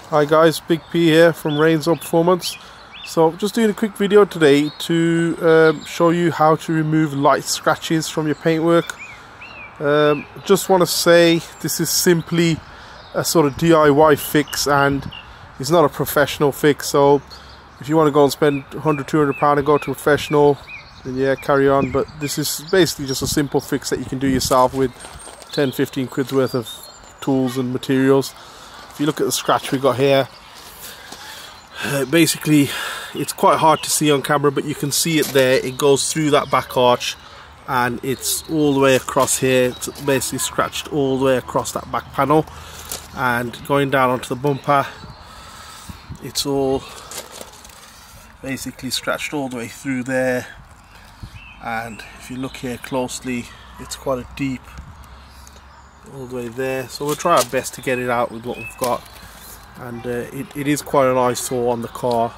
Hi guys, Big P here from Rains On Performance. So just doing a quick video today to show you how to remove light scratches from your paintwork. Just want to say this is simply a sort of DIY fix and it's not a professional fix. So if you want to go and spend £100–200 and go to a professional, then yeah, carry on. But this is basically just a simple fix that you can do yourself with 10–15 quid's worth of tools and materials. If you look at the scratch we got here, basically it's quite hard to see on camera, but you can see it there. It goes through that back arch and it's all the way across here. It's basically scratched all the way across that back panel and going down onto the bumper. It's all basically scratched all the way through there, and if you look here closely, it's quite a deep all the way there. So we'll try our best to get it out with what we've got, and it is quite an eyesore on the car.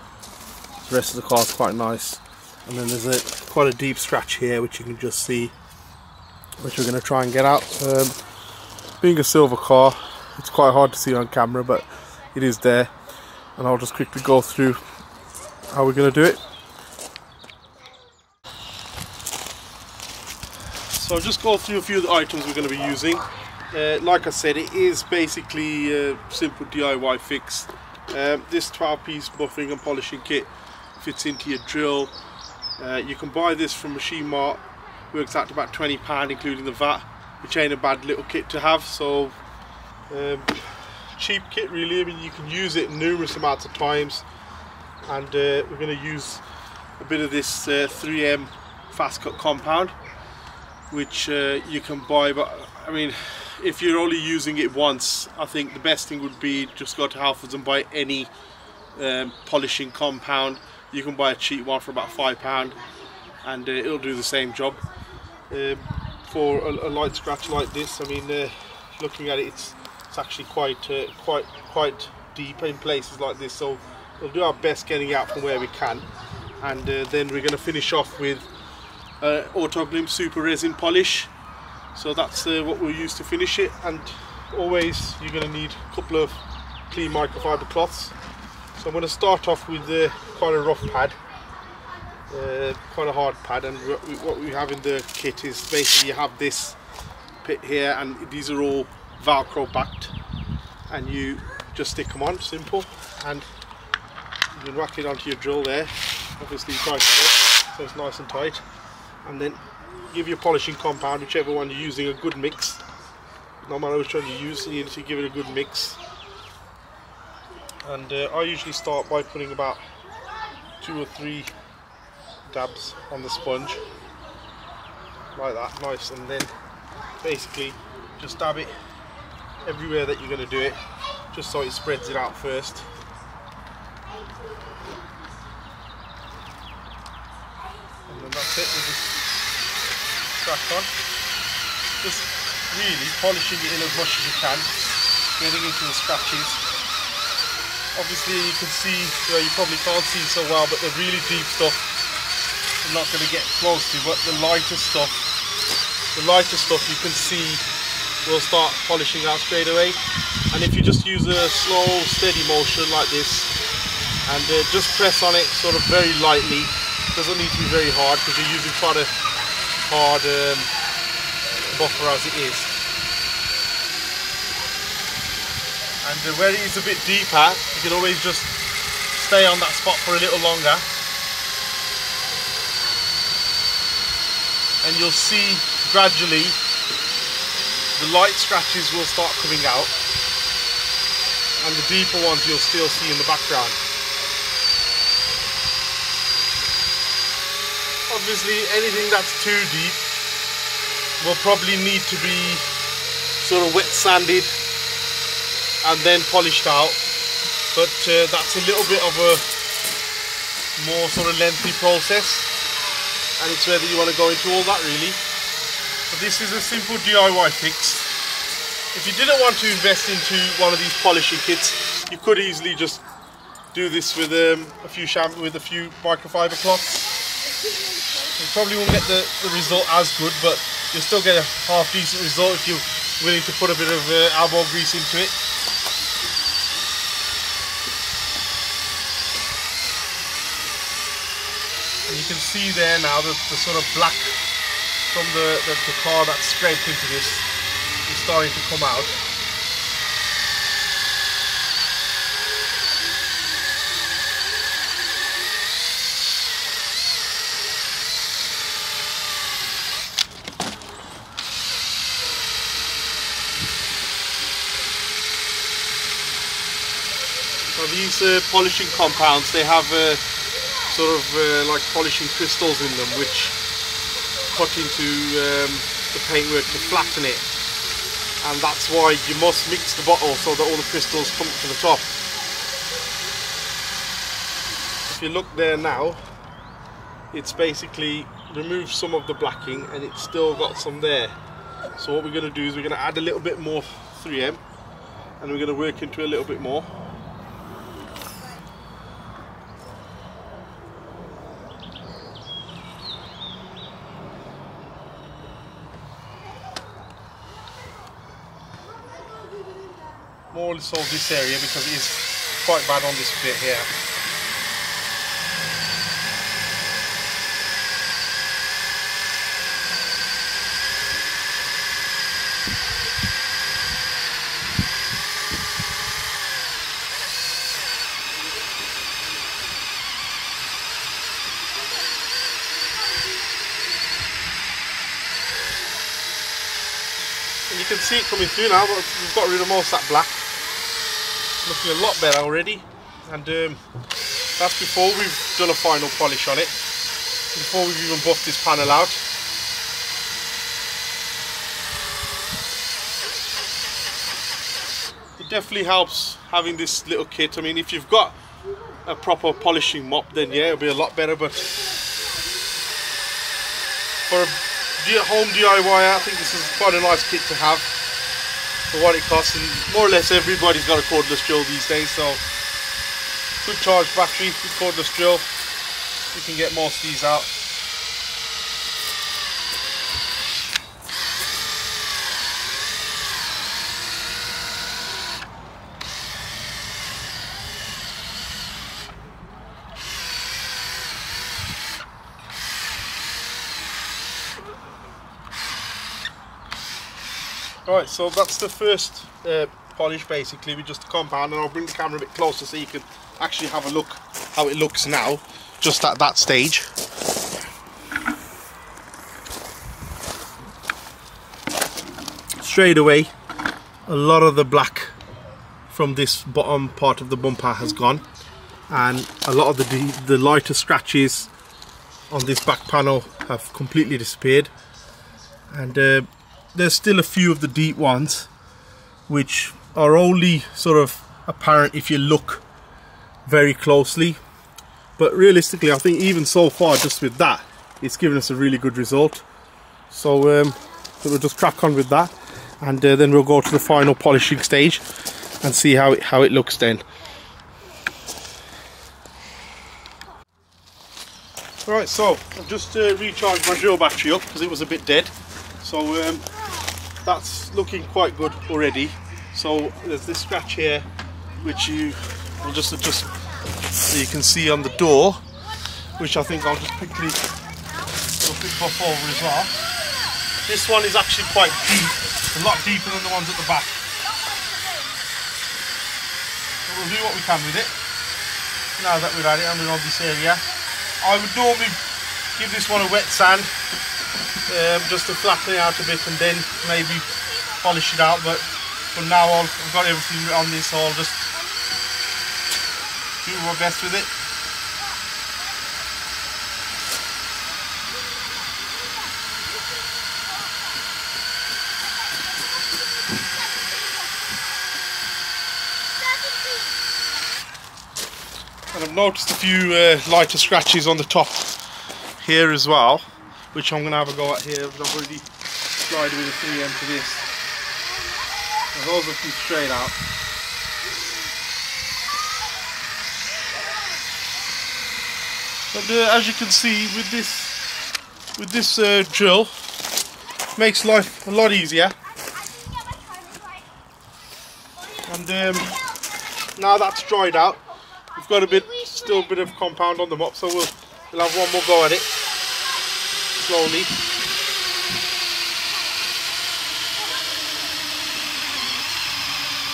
The rest of the car is quite nice, and then there's quite a deep scratch here which you can just see, which we're going to try and get out. Being a silver car, it's quite hard to see on camera, but it is there, and I'll just quickly go through how we're going to do it. So I'll just go through a few of the items we're going to be using. Like I said, it is basically a simple DIY fix. This 12-piece buffing and polishing kit fits into your drill. You can buy this from Machine Mart, works out to about £20 including the VAT, which ain't a bad little kit to have. So cheap kit really. I mean, you can use it numerous amounts of times, and we're going to use a bit of this 3M fast cut compound, which you can buy, but I mean, if you're only using it once, I think the best thing would be just go to Halfords and buy any polishing compound. You can buy a cheap one for about £5 and it'll do the same job. For a light scratch like this, I mean, looking at it, it's actually quite deep in places like this, so we'll do our best getting out from where we can, and then we're going to finish off with Auto Glimp Super Resin Polish. So that's what we'll use to finish it, and always you're going to need a couple of clean microfiber cloths. So I'm going to start off with quite a rough pad, quite a hard pad, and what we have in the kit is basically you have this bit here, and these are all Velcro backed, and you just stick them on, simple, and you can rack it onto your drill there. Obviously tighten it up so it's nice and tight, and then give your polishing compound, whichever one you're using, a good mix. No matter which one you use, you need to give it a good mix. And I usually start by putting about 2 or 3 dabs on the sponge, like that, nice, and then basically just dab it everywhere that you're going to do it, just so it spreads it out first. And then that's it. We'll just crack on, just really polishing it in as much as you can, getting into the scratches. Obviously you can see, well, you probably can't see so well, but the really deep stuff I'm not going to get close to, but the lighter stuff you can see will start polishing out straight away. And if you just use a slow steady motion like this and just press on it sort of very lightly, doesn't need to be very hard because you're using quite a hard buffer as it is. And where it is a bit deeper, you can always just stay on that spot for a little longer, and you'll see gradually the light scratches will start coming out, and the deeper ones you'll still see in the background. Obviously anything that's too deep will probably need to be sort of wet sanded and then polished out, but that's a little bit of a more sort of lengthy process, and it's whether you want to go into all that really. But this is a simple DIY fix. If you didn't want to invest into one of these polishing kits, you could easily just do this with a few microfiber cloths. You probably won't get the result as good, but you'll still get a half decent result if you're willing to put a bit of elbow grease into it. you can see there now that the sort of black from the tar that's scraped into this is starting to come out. So these polishing compounds, they have sort of like polishing crystals in them which cut into the paintwork to flatten it, and that's why you must mix the bottle so that all the crystals come to the top. If you look there now, it's basically removed some of the blacking and it's still got some there. So what we're going to do is we're going to add a little bit more 3M and we're going to work into a little bit more. More so this area because it is quite bad on this bit here. And you can see it coming through now, but we've got rid of most of that black. Looking a lot better already, and that's before we've done a final polish on it, before we've even buffed this panel out. It definitely helps having this little kit. I mean, if you've got a proper polishing mop, then yeah, it'll be a lot better, but for a home DIY, I think this is quite a nice kit to have for what it costs, and more or less everybody's got a cordless drill these days, so good charge battery, good cordless drill, you can get most of these out. Right, so that's the first polish basically with just the compound, and I'll bring the camera a bit closer so you can actually have a look how it looks now, just at that stage. Straight away, a lot of the black from this bottom part of the bumper has gone, and a lot of the lighter scratches on this back panel have completely disappeared, and there's still a few of the deep ones which are only sort of apparent if you look very closely, but realistically I think even so far just with that it's given us a really good result. So we'll just crack on with that, and then we'll go to the final polishing stage and see how it looks then. Right, so I've just recharged my drill battery up because it was a bit dead, so that's looking quite good already. So there's this scratch here which I'll just adjust so you can see on the door, which I think I'll just quickly buff over as well. This one is actually quite deep, a lot deeper than the ones at the back. So we'll do what we can with it now that we're at it and we're on this area. I would normally give this one a wet sand just to flatten it out a bit and then maybe polish it out, but for now I've got everything on this, so I'll just do my best with it. And I've noticed a few lighter scratches on the top here as well, which I'm going to have a go at here. I've already applied with a 3M to this. And those looking straight out. But as you can see, with this drill, makes life a lot easier. And now that's dried out, we've got still a bit of compound on the mop, so we'll We'll have one more go at it, slowly.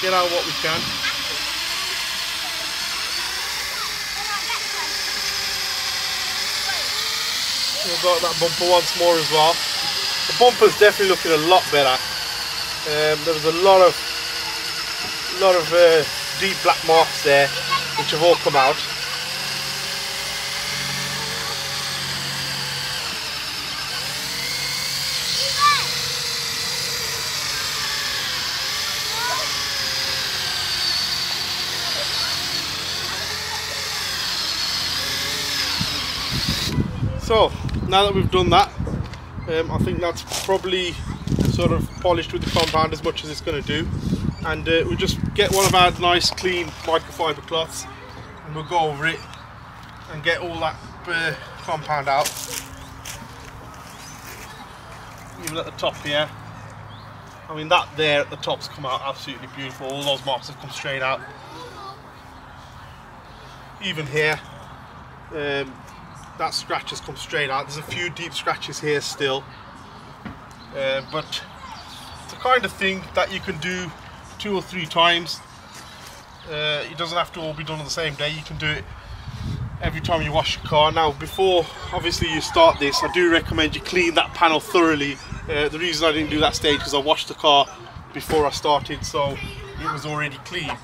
Get out what we can. We've got that bumper once more as well. The bumper's definitely looking a lot better. There was a lot of deep black marks there, which have all come out. So now that we've done that, I think that's probably sort of polished with the compound as much as it's going to do, and we'll just get one of our nice clean microfiber cloths and we'll go over it and get all that compound out. Even at the top here, I mean that there at the top's come out absolutely beautiful. All those marks have come straight out. Even here, that scratch has come straight out. There's a few deep scratches here still, but it's the kind of thing that you can do 2 or 3 times. It doesn't have to all be done on the same day. You can do it every time you wash your car. Now, before obviously you start this, I do recommend you clean that panel thoroughly. The reason I didn't do that stage because I washed the car before I started, so it was already clean.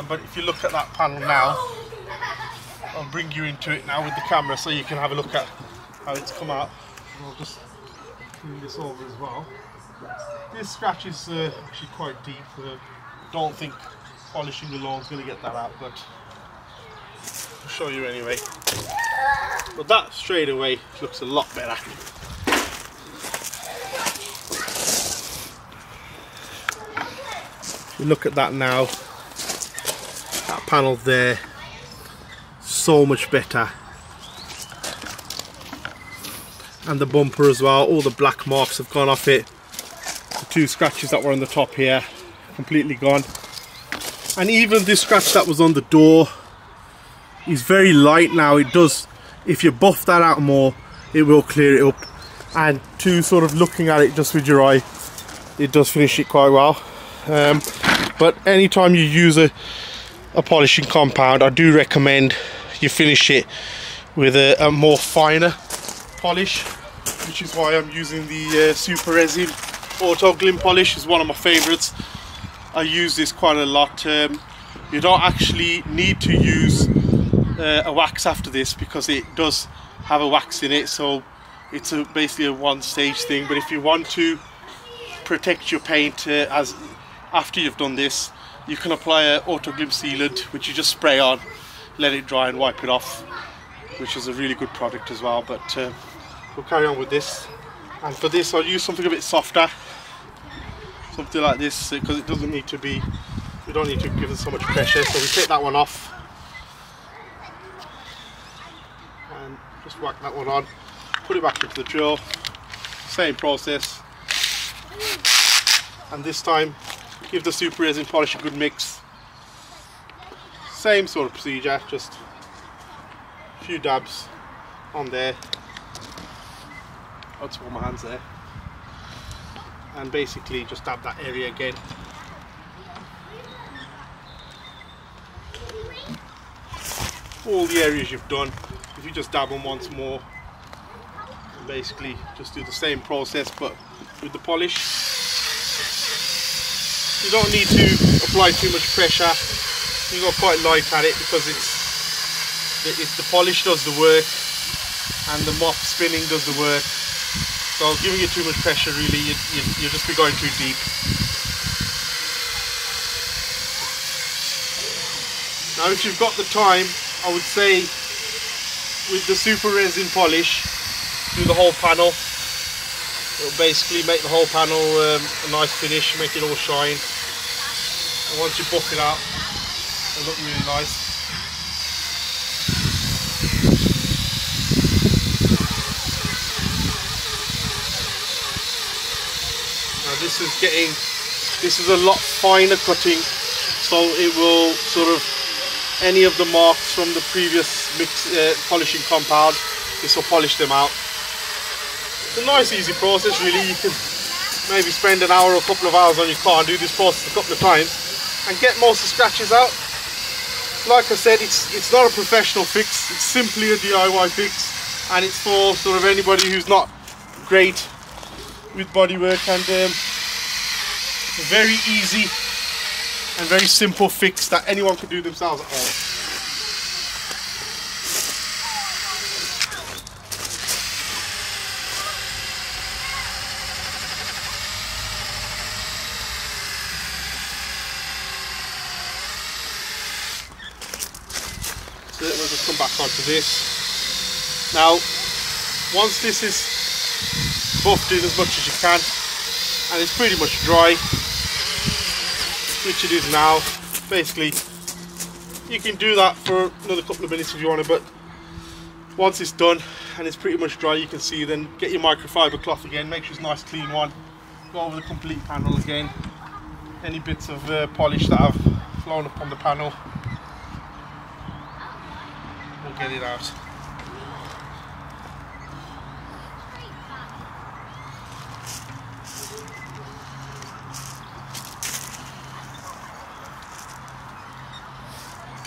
But if you look at that panel now, I'll bring you into it now with the camera so you can have a look at how it's come out. I'll just clean this over as well. This scratch is actually quite deep. Don't think polishing alone is going to get that out, but I'll show you anyway. But that straight away looks a lot better. If you look at that now, that panel there, so much better, and the bumper as well, all the black marks have gone off it. The 2 scratches that were on the top here, completely gone, and even this scratch that was on the door is very light now. It does, if you buff that out more, it will clear it up, and to sort of looking at it just with your eye, it does finish it quite well. But anytime you use a polishing compound, I do recommend you finish it with a more finer polish, which is why I'm using the Super Resin Auto Glint polish. Is one of my favorites. I use this quite a lot. You don't actually need to use a wax after this because it does have a wax in it, so it's basically a one-stage thing. But if you want to protect your paint as after you've done this, you can apply an Auto Glint sealant, which you just spray on, let it dry and wipe it off, which is a really good product as well. But we'll carry on with this, and for this I'll use something a bit softer, something like this, because it doesn't need to be, we don't need to give it so much pressure. So we take that one off and just whack that one on, put it back into the drill, same process, and this time give the Super Resin polish a good mix. Same sort of procedure, just a few dabs on there. I'll swap my hands there, and basically just dab that area again. All the areas you've done, if you just dab them once more, and basically just do the same process but with the polish. You don't need to apply too much pressure. You go quite light at it because it's the polish does the work and the mop spinning does the work. So giving it too much pressure, really, you'll just be going too deep. Now, if you've got the time, I would say with the Super Resin polish, do the whole panel. It'll basically make the whole panel a nice finish, make it all shine. And once you buff it out, it'll look really nice. Now this is a lot finer cutting, so it will sort of any of the marks from the previous polishing compound. This will polish them out. It's a nice easy process really. You can maybe spend an hour or a couple of hours on your car and do this process a couple of times and get most of the scratches out. Like I said, it's not a professional fix, it's simply a DIY fix, and it's for sort of anybody who's not great with bodywork, and it's a very easy and very simple fix that anyone can do themselves at home. So we'll just come back onto this. Now, once this is buffed in as much as you can, and it's pretty much dry, which it is now, basically you can do that for another couple of minutes if you want to, but once it's done and it's pretty much dry, you can see, then get your microfiber cloth again, make sure it's a nice clean one, go over the complete panel again, any bits of polish that have flown up on the panel, we'll get it out.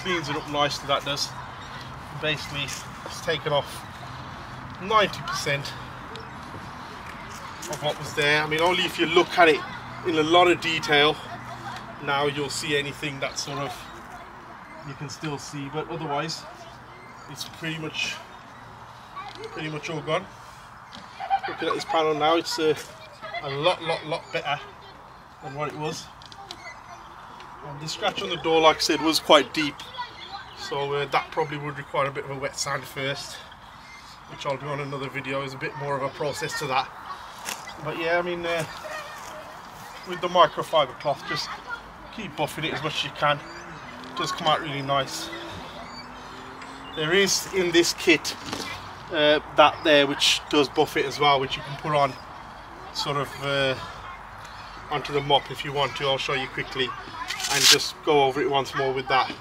Cleans it up nicely, that does. Basically it's taken off 90% of what was there. I mean, only if you look at it in a lot of detail now you'll see anything that sort of you can still see, but otherwise it's pretty much all gone. Looking at this panel now, it's a lot better than what it was. And the scratch on the door, like I said, was quite deep, so that probably would require a bit of a wet sand first, which I'll do on another video. Is a bit more of a process to that. But yeah, I mean, with the microfiber cloth, just keep buffing it as much as you can. It does come out really nice. There is in this kit that there which does buff it as well, which you can put on sort of onto the mop if you want to. I'll show you quickly and just go over it once more with that,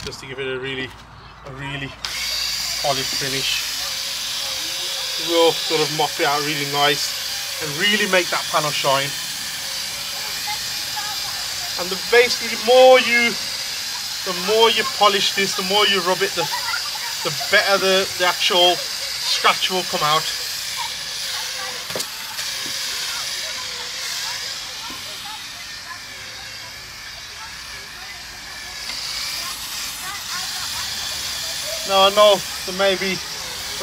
just to give it a really polished finish. It will sort of mop it out really nice and really make that panel shine. And basically the more you polish this, the more you rub it, the better the actual scratch will come out. Now, I know there may be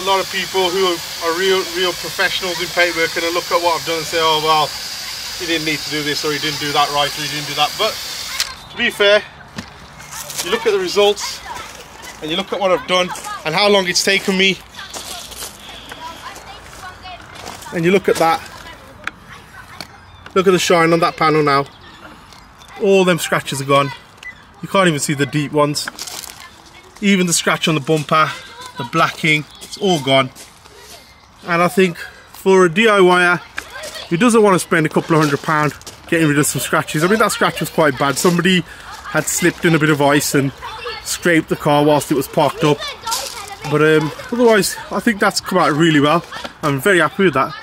a lot of people who are real professionals in paintwork and look at what I've done and say, oh well, he didn't need to do this, or he didn't do that right, or he didn't do that. But to be fair, you look at the results and you look at what I've done and how long it's taken me, and you look at that, look at the shine on that panel now. All them scratches are gone. You can't even see the deep ones. Even the scratch on the bumper, the blacking, it's all gone. And I think for a DIYer who doesn't want to spend a couple of £100 getting rid of some scratches, I mean, that scratch was quite bad. Somebody had slipped in a bit of ice and scraped the car whilst it was parked up. But otherwise, I think that's come out really well. I'm very happy with that.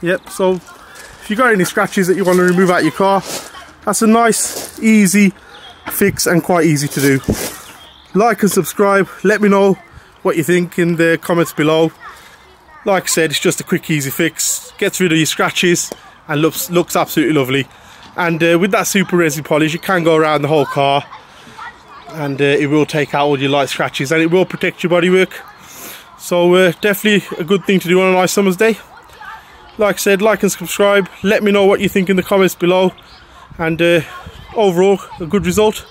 Yep, so if you got any scratches that you want to remove out your car, that's a nice, easy fix and quite easy to do. Like and subscribe, let me know what you think in the comments below. Like I said, it's just a quick easy fix, gets rid of your scratches and looks absolutely lovely. And with that super resin polish, you can go around the whole car and it will take out all your light scratches and it will protect your bodywork. So definitely a good thing to do on a nice summer's day. Like I said, like and subscribe, let me know what you think in the comments below, and overall a good result.